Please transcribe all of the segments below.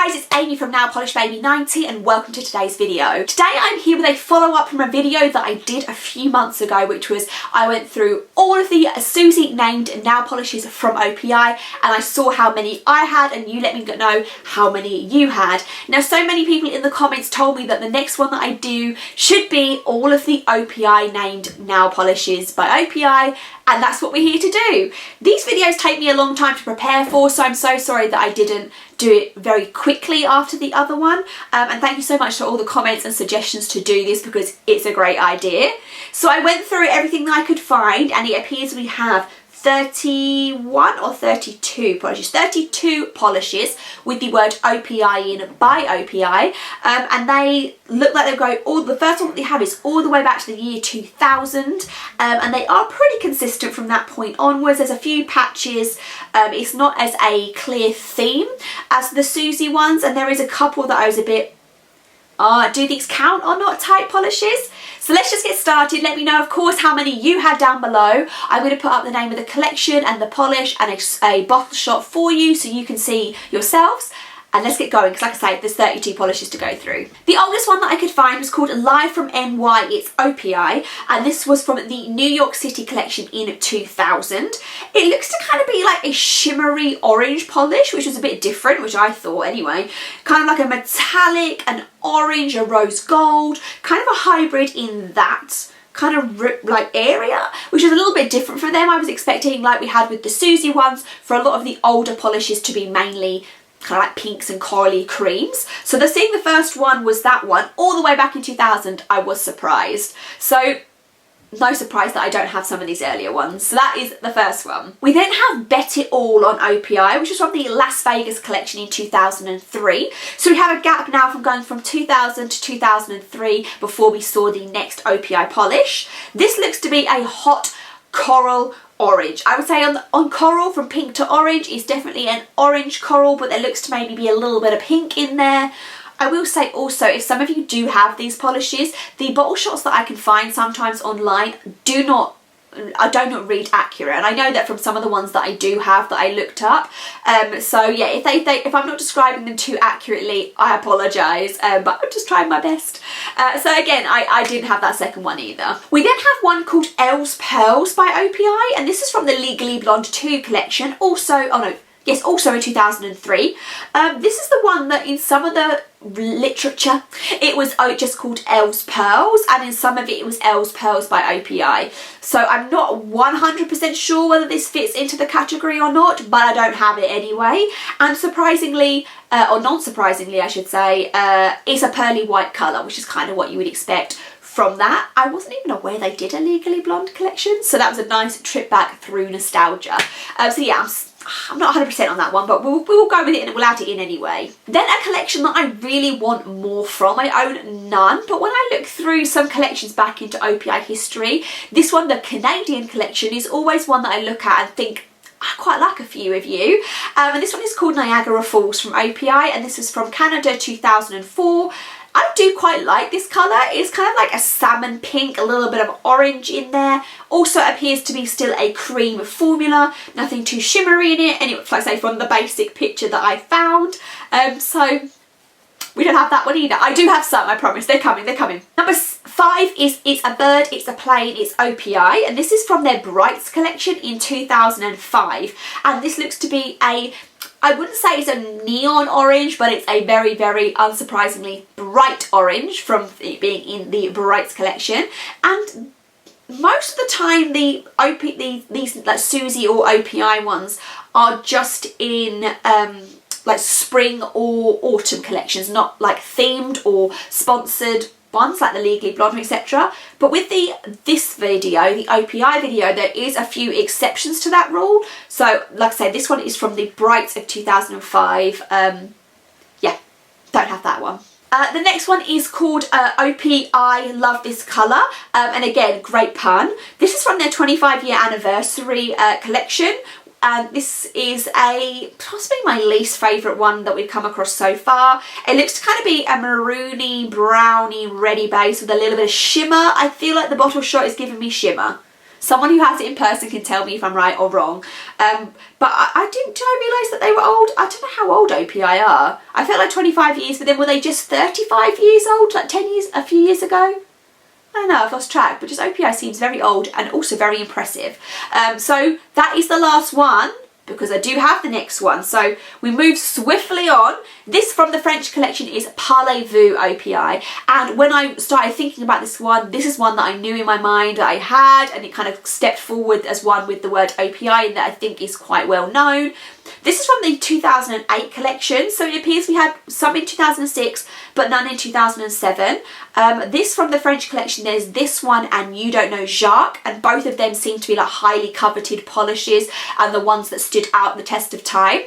guys, it's Amy from Nail Polish Baby 90 and welcome to today's video. Today I'm here with a follow-up from a video that I did a few months ago, which was I went through all of the Suzi named nail polishes from Opi, and I saw how many I had and you let me know how many you had. Now, so many people in the comments told me that the next one that I do should be all of the Opi named nail polishes by Opi, and that's what we're here to do. These videos take me a long time to prepare for, so I'm so sorry that I didn't do it very quickly after the other one, and thank you so much for all the comments and suggestions to do this because it's a great idea. So I went through everything that I could find, and it appears we have 31 or 32 polishes, 32 polishes with the word Opi in by Opi, and they look like they're going all, the first one that they have is all the way back to the year 2000, and they are pretty consistent from that point onwards. There's a few patches, it's not as a clear theme as the Suzi ones, and there is a couple that I was a bit, do these count or not type polishes? So let's just get started. Let me know, of course, how many you had down below. I'm going to put up the name of the collection and the polish and a bottle shot for you so you can see yourselves. And let's get going, because like I say, there's 32 polishes to go through. The oldest one that I could find was called Live from NY, it's Opi, and this was from the New York City collection in 2000. It looks to kind of be like a shimmery orange polish, which was a bit different, which I thought anyway. Kind of like a metallic, an orange, a rose gold, kind of a hybrid in that kind of like area, which is a little bit different for them. I was expecting, like we had with the Suzi ones, for a lot of the older polishes to be mainly kind of like pinks and corally creams. So seeing the first one was that one all the way back in 2000, I was surprised. So no surprise that I don't have some of these earlier ones. So that is the first one. We then have Bet It All on Opi, which is from the Las Vegas collection in 2003. So we have a gap now from going from 2000 to 2003 before we saw the next Opi polish. This looks to be a hot coral orange. I would say on coral, from pink to orange, is definitely an orange coral, but there looks to maybe be a little bit of pink in there. I will say also, if some of you do have these polishes, the bottle shots that I can find sometimes online do not read accurate, and I know that from some of the ones that I do have that I looked up. So yeah, if I'm not describing them too accurately, I apologise, but I'm just trying my best. So again, I didn't have that second one either. We then have one called Elles Pearls by Opi, and this is from the Legally Blonde 2 collection, also, also in 2003. This is the one that in some of the literature it was just called Elles Pearls, and in some of it was Elles Pearls by Opi. So I'm not 100% sure whether this fits into the category or not, but I don't have it anyway. And surprisingly, or non-surprisingly I should say, it's a pearly white colour, which is kind of what you would expect from that. I wasn't even aware they did a Legally Blonde collection, so that was a nice trip back through nostalgia. So yeah, I'm not 100% on that one, but we'll go with it and we'll add it in anyway. Then a collection that I really want more from. I own none, but when I look through some collections back into Opi history, this one, the Canadian collection, is always one that I look at and think, I quite like a few of you. And this one is called Niagara Falls from Opi, and this is from Canada 2004. I do quite like this colour. It's kind of like a salmon pink, a little bit of orange in there. Also appears to be still a cream formula, nothing too shimmery in it, and it's like I say from the basic picture that I found. So we don't have that one either. I do have some, I promise. They're coming, they're coming. Number 5 is It's a Bird, It's a Plane, It's Opi, and this is from their Brights collection in 2005. And this looks to be I wouldn't say it's a neon orange, but it's a very, very unsurprisingly bright orange from it being in the Brights collection. And most of the time the these like Suzi or Opi ones are just in like spring or autumn collections, not like themed or sponsored ones like the Legally Blonde, etc. But with this video, the Opi video, there is a few exceptions to that rule. So like I say, this one is from the Brights of 2005. Yeah, don't have that one. The next one is called Opi I Love This Colour, and again, great pun. This is from their 25-year anniversary collection, and this is possibly my least favourite one that we've come across so far. It looks to kind of be a maroony, browny, reddy base with a little bit of shimmer. I feel like the bottle shot is giving me shimmer. Someone who has it in person can tell me if I'm right or wrong. But did I realise that they were old? I don't know how old Opi are. I felt like 25 years, but then were they just 35 years old, like 10 years, a few years ago? I don't know, I've lost track, but just Opi seems very old and also very impressive. So that is the last one, because I do have the next one. So we move swiftly on. This from the French collection is Parlez Vous Opi. And when I started thinking about this is one that I knew in my mind that I had, and it kind of stepped forward as one with the word Opi and that I think is quite well known. This is from the 2008 collection, so it appears we had some in 2006 but none in 2007. This from the French collection, there's this one and You Don't Know Jacques, and both of them seem to be like highly coveted polishes and the ones that stood out the test of time.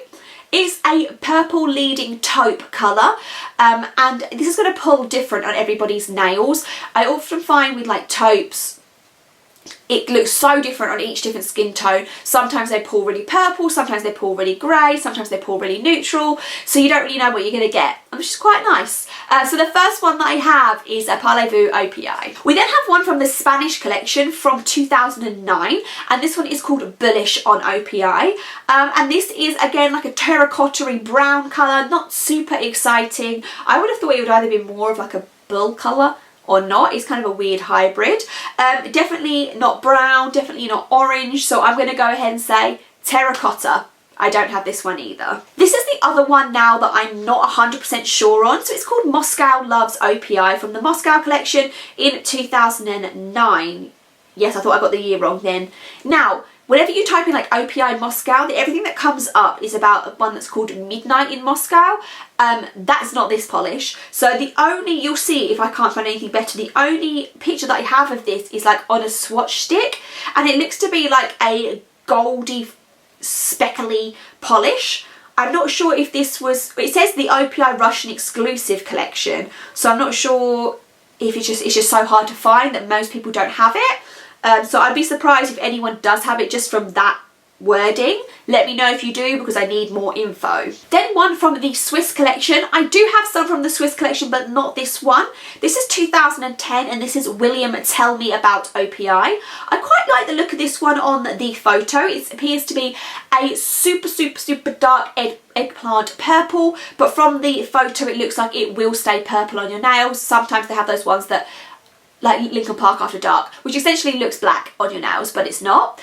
It's a purple leading taupe colour, and this is going to pull different on everybody's nails. I often find with like taupes, it looks so different on each different skin tone. Sometimes they pull really purple, sometimes they pull really grey, sometimes they pull really neutral, so you don't really know what you're going to get, which is quite nice. So the first one that I have is a Parlez Vous Opi. We then have one from the Spanish collection from 2009, and this one is called Bullish On Opi. And this is again like a terracotta-y brown colour, not super exciting. I would have thought it would either be more of like a bull colour or not. It's kind of a weird hybrid. Definitely not brown, definitely not orange, so I'm going to go ahead and say terracotta. I don't have this one either. This is the other one now that I'm not 100% sure on. So it's called Moscow Loves Opi from the Moscow collection in 2009. Yes, I thought I got the year wrong then. Now, whenever you type in like Opi Moscow, everything that comes up is about one that's called Midnight in Moscow. That's not this polish. So the only, you'll see if I can't find anything better, the only picture that I have of this is like on a swatch stick, and it looks to be like a goldy, speckly polish. I'm not sure if this was, it says the Opi Russian exclusive collection, so I'm not sure if it's just so hard to find that most people don't have it. So I'd be surprised if anyone does have it just from that wording. Let me know if you do, because I need more info. Then one from the Swiss collection. I do have some from the Swiss collection, but not this one. This is 2010, and this is William Tell Me About Opi. I quite like the look of this one on the photo. It appears to be a super dark eggplant purple, but from the photo it looks like it will stay purple on your nails. Sometimes they have those ones that like Lincoln Park After Dark, which essentially looks black on your nails, but it's not.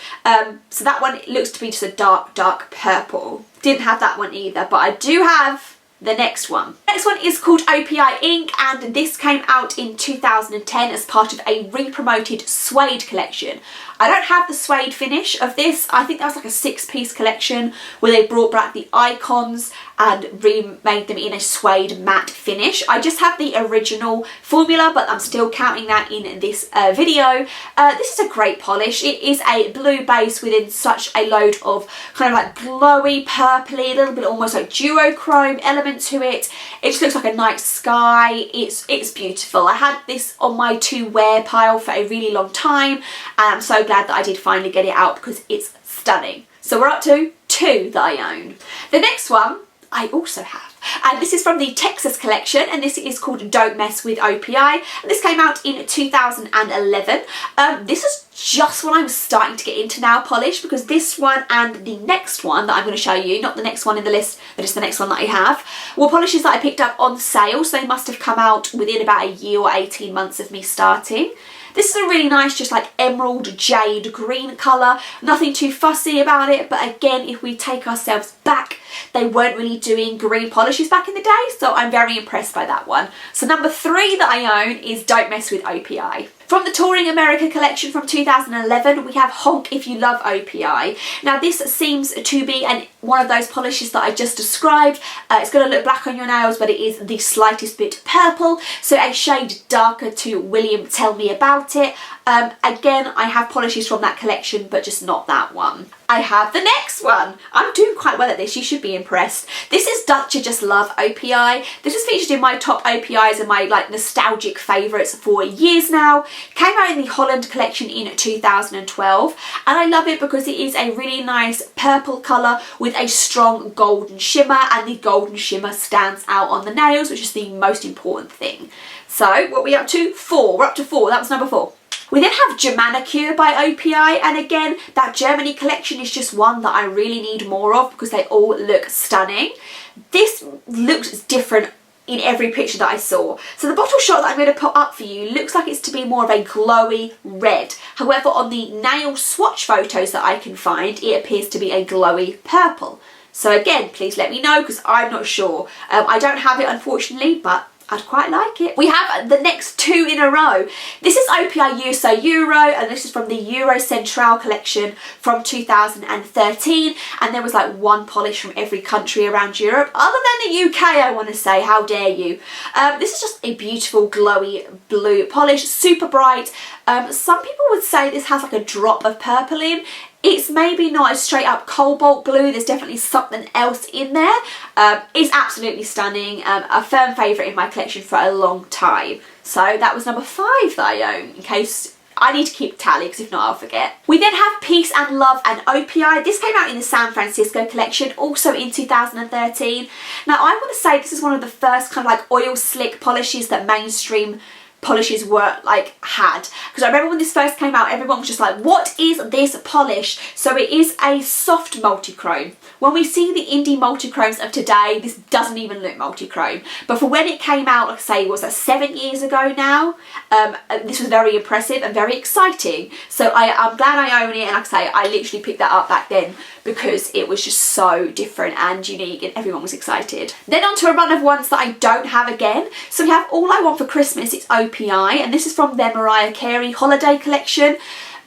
So that one looks to be just a dark purple. Didn't have that one either, but I do have the next one. Next one is called Opi Inc, and this came out in 2010 as part of a re-promoted suede collection. I don't have the suede finish of this. I think that was like a 6-piece collection where they brought back the icons and remade them in a suede matte finish. I just have the original formula, but I'm still counting that in this video. This is a great polish. It is a blue base within such a load of kind of like glowy, purpley, a little bit almost like duochrome element to it. It just looks like a night sky. It's beautiful. I had this on my to wear pile for a really long time, and I'm so glad that I did finally get it out because it's stunning. So we're up to 2 that I own. The next one I also have, and this is from the Texas collection, and this is called Don't Mess With Opi, and this came out in 2011. This is just when I was starting to get into nail polish, because this one and the next one that I'm going to show you, not the next one in the list, but just the next one that I have, were polishes that I picked up on sale, so they must have come out within about a year or 18 months of me starting. This is a really nice, just like emerald jade green colour. Nothing too fussy about it, but again, if we take ourselves back, they weren't really doing green polishes back in the day, so I'm very impressed by that one. So number 3 that I own is Don't Mess With Opi. From the Touring America collection from 2011, we have Honk If You Love Opi. Now this seems to be one of those polishes that I just described. It's going to look black on your nails, but it is the slightest bit purple, so a shade darker to William Tell Me About It. Again, I have polishes from that collection, but just not that one. I have the next one. I'm doing quite well at this, you should be impressed. This is Dutcha Just Love Opi. This is featured in my top Opis and my like nostalgic favourites for years now. Came out in the Holland collection in 2012, and I love it because it is a really nice purple colour with a strong golden shimmer, and the golden shimmer stands out on the nails, which is the most important thing. So what are we up to? 4. We're up to 4. That was number 4. We then have Germanicure by Opi, and again, that Germany collection is just one that I really need more of because they all look stunning. This looks different in every picture that I saw. So the bottle shot that I'm going to put up for you looks like it's to be more of a glowy red. However, on the nail swatch photos that I can find, it appears to be a glowy purple. So again, please let me know because I'm not sure. I don't have it unfortunately, but I'd quite like it. We have the next two in a row. This is Opi Eurso Euro, and this is from the Euro Central collection from 2013. And there was like one polish from every country around Europe, other than the UK, I want to say. How dare you? This is just a beautiful glowy blue polish, super bright. Some people would say this has like a drop of purple in. It's maybe not a straight up cobalt blue, there's definitely something else in there. It's absolutely stunning, a firm favourite in my collection for a long time. So that was number 5 that I own, in case I need to keep tally because if not I'll forget. We then have Peace and Love and Opi. This came out in the San Francisco collection, also in 2013. Now I want to say this is one of the first kind of like oil slick polishes that mainstream polishes were like had, because I remember when this first came out everyone was just like, what is this polish? So it is a soft multichrome. When we see the indie multichromes of today, this doesn't even look multichrome, but for when it came out, like I say, was that 7 years ago now, this was very impressive and very exciting. So I'm glad I own it, and like I say, I literally picked that up back then because it was just so different and unique and everyone was excited. Then on to a run of ones that I don't have again. So we have All I Want for Christmas, it's Opi, and this is from their Mariah Carey holiday collection.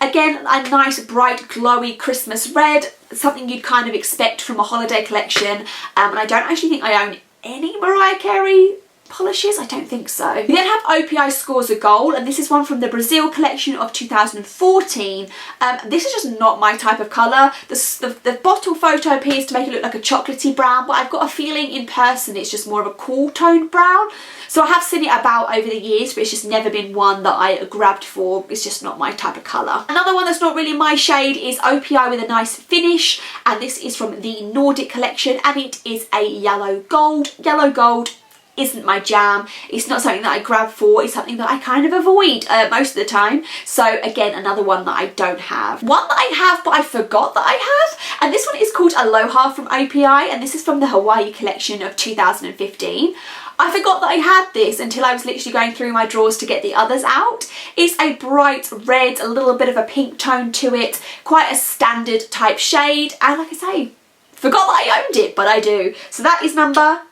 Again, a nice bright glowy Christmas red, something you'd kind of expect from a holiday collection, and I don't actually think I own any Mariah Carey polishes, I don't think so. We then have Opi Scores A Goal, and this is one from the Brazil collection of 2014. This is just not my type of colour. The bottle photo appears to make it look like a chocolatey brown, but I've got a feeling in person it's just more of a cool toned brown. So I have seen it about over the years, but it's just never been one that I grabbed for. It's just not my type of colour. Another one that's not really my shade is Opi with a nice finish, and this is from the Nordic collection, and it is a yellow gold. Yellow gold isn't my jam. It's not something that I grab for. It's something that I kind of avoid most of the time. So again, another one that I don't have. One that I have but I forgot that I have, and this one is called Aloha From Opi, and this is from the Hawaii collection of 2015. I forgot that I had this until I was literally going through my drawers to get the others out. It's a bright red, a little bit of a pink tone to it, quite a standard type shade, and like I say, forgot that I owned it, but I do. So that is number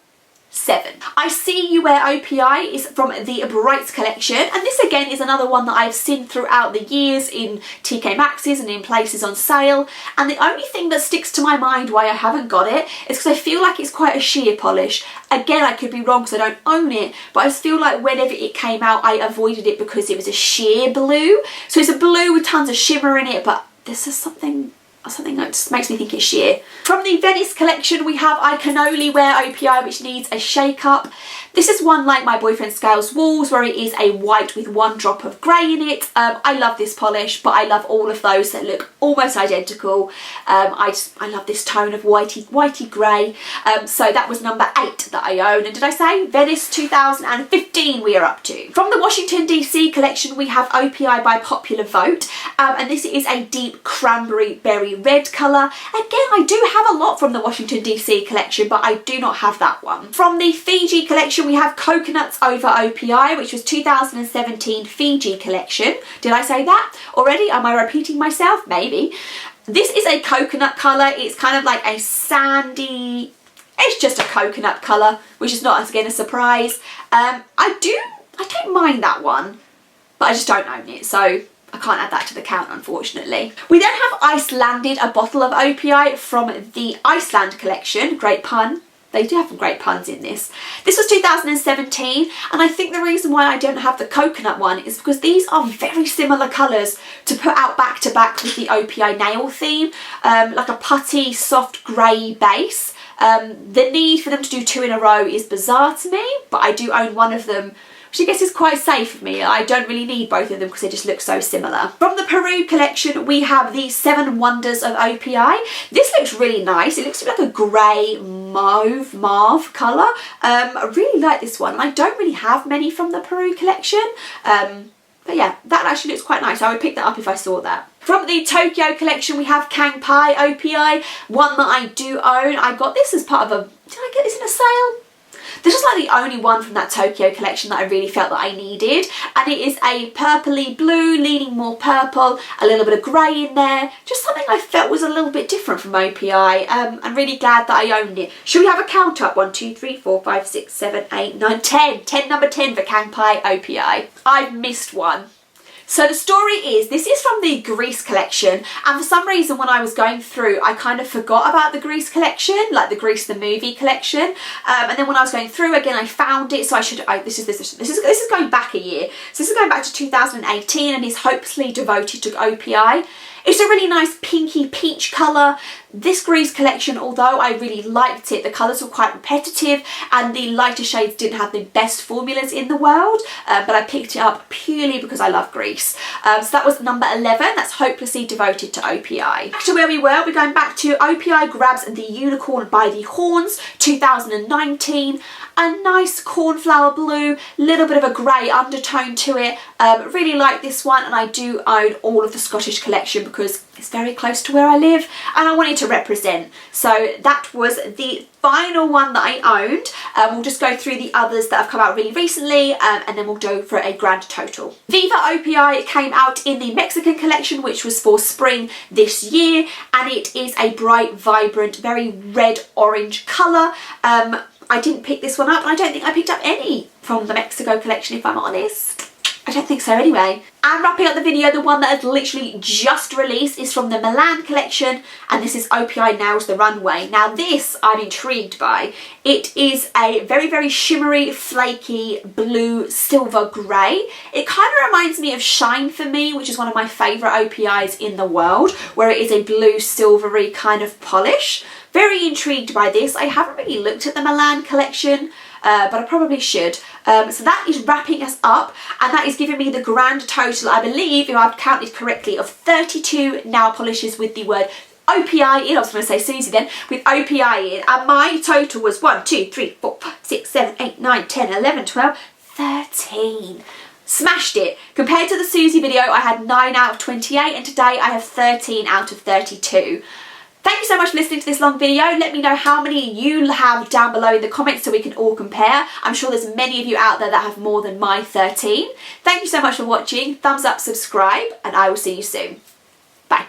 7. I See You Wear Opi is from the Brights collection, and this again is another one that I've seen throughout the years in TK Maxx's and in places on sale, and the only thing that sticks to my mind why I haven't got it is because I feel like it's quite a sheer polish. Again, I could be wrong because I don't own it, but I just feel like whenever it came out I avoided it because it was a sheer blue. So it's a blue with tons of shimmer in it, but this is something that just makes me think it's sheer. From the Venice collection we have Can Only Wear Opi, which needs a shake up. This is one like my boyfriend Scales Walls, where it is a white with one drop of grey in it. I love this polish, but I love all of those that look almost identical. I love this tone of whitey grey. So that was number 8 that I own, and did I say Venice 2015 we are up to. From the Washington DC collection we have Opi by Popular Vote, and this is a deep cranberry berry red colour. Again, I do have a lot from the Washington DC collection, but I do not have that one. From the Fiji collection we have Coconuts Over Opi, which was 2017 Fiji collection. Did I say that already? Am I repeating myself? Maybe. This is a coconut colour. It's kind of like a sandy, it's just a coconut colour, which is not again a surprise. I don't mind that one, but I just don't own it, so I can't add that to the count, unfortunately. We then have Icelanded, a bottle of Opi from the Iceland collection. Great pun. They do have some great puns in this. This was 2017, and I think the reason why I don't have the coconut one is because these are very similar colours to put out back to back with the Opi nail theme. Like a putty, soft grey base. The need for them to do 2 in a row is bizarre to me, but I do own one of them, which I guess is quite safe for me. I don't really need both of them because they just look so similar. From the Peru collection we have the 7 Wonders of Opi. This looks really nice. It looks like a grey mauve colour. I really like this one. I don't really have many from the Peru collection. But yeah, that actually looks quite nice. I would pick that up if I saw that. From the Tokyo collection, we have Kanpai Opi, one that I do own. I got this as part of a, did I get this in a sale? This is like the only one from that Tokyo collection that I really felt that I needed, and it is a purpley blue, leaning more purple, a little bit of grey in there, just something I felt was a little bit different from Opi. I'm really glad that I owned it. Should we have a count up? 1, 2, 3, 4, 5, 6, 7, 8, 9, 10. 10, number 10 for Kanpai Opi. I've missed one. So the story is, this is from the Greece collection, and for some reason when I was going through, I kind of forgot about the Greece collection, like the Greece the movie collection, and then when I was going through again, I found it. So this is going back a year. So this is going back to 2018, and is hopelessly devoted to Opi. It's a really nice pinky peach colour. This Greece collection, although I really liked it, the colours were quite repetitive and the lighter shades didn't have the best formulas in the world, but I picked it up purely because I love Greece. So that was number 11, that's Hopelessly Devoted to Opi. Back to where we were, we're going back to Opi Grabs the Unicorn by the Horns, 2019. A nice cornflower blue, little bit of a grey undertone to it. Really like this one, and I do own all of the Scottish collection because it's very close to where I live and I wanted to represent. So that was the final one that I owned. We'll just go through the others that have come out really recently, and then we'll go for a grand total. Viva Opi came out in the Mexican collection, which was for spring this year, and it is a bright, vibrant, very red-orange colour. I didn't pick this one up, and I don't think I picked up any from the Mexico collection, if I'm honest. I don't think so anyway. And wrapping up the video, the one that has literally just released is from the Milan collection, and this is Opi Nails The Runway. Now this I'm intrigued by. It is a very, very shimmery, flaky, blue, silver grey. It kind of reminds me of Shine For Me, which is one of my favourite Opis in the world, where it is a blue, silvery kind of polish. Very intrigued by this. I haven't really looked at the Milan collection, but I probably should. So that is wrapping us up, and that is giving me the grand total, I believe, if I've counted correctly, of 32 nail polishes with the word Opi in. I was going to say Suzi then, with Opi in, and my total was 1, 2, 3, 4, 5, 6, 7, 8, 9, 10, 11, 12, 13. Smashed it. Compared to the Suzi video, I had 9 out of 28, and today I have 13 out of 32. Thank you so much for listening to this long video. Let me know how many you have down below in the comments so we can all compare. I'm sure there's many of you out there that have more than my 13. Thank you so much for watching. Thumbs up, subscribe, and I will see you soon. Bye.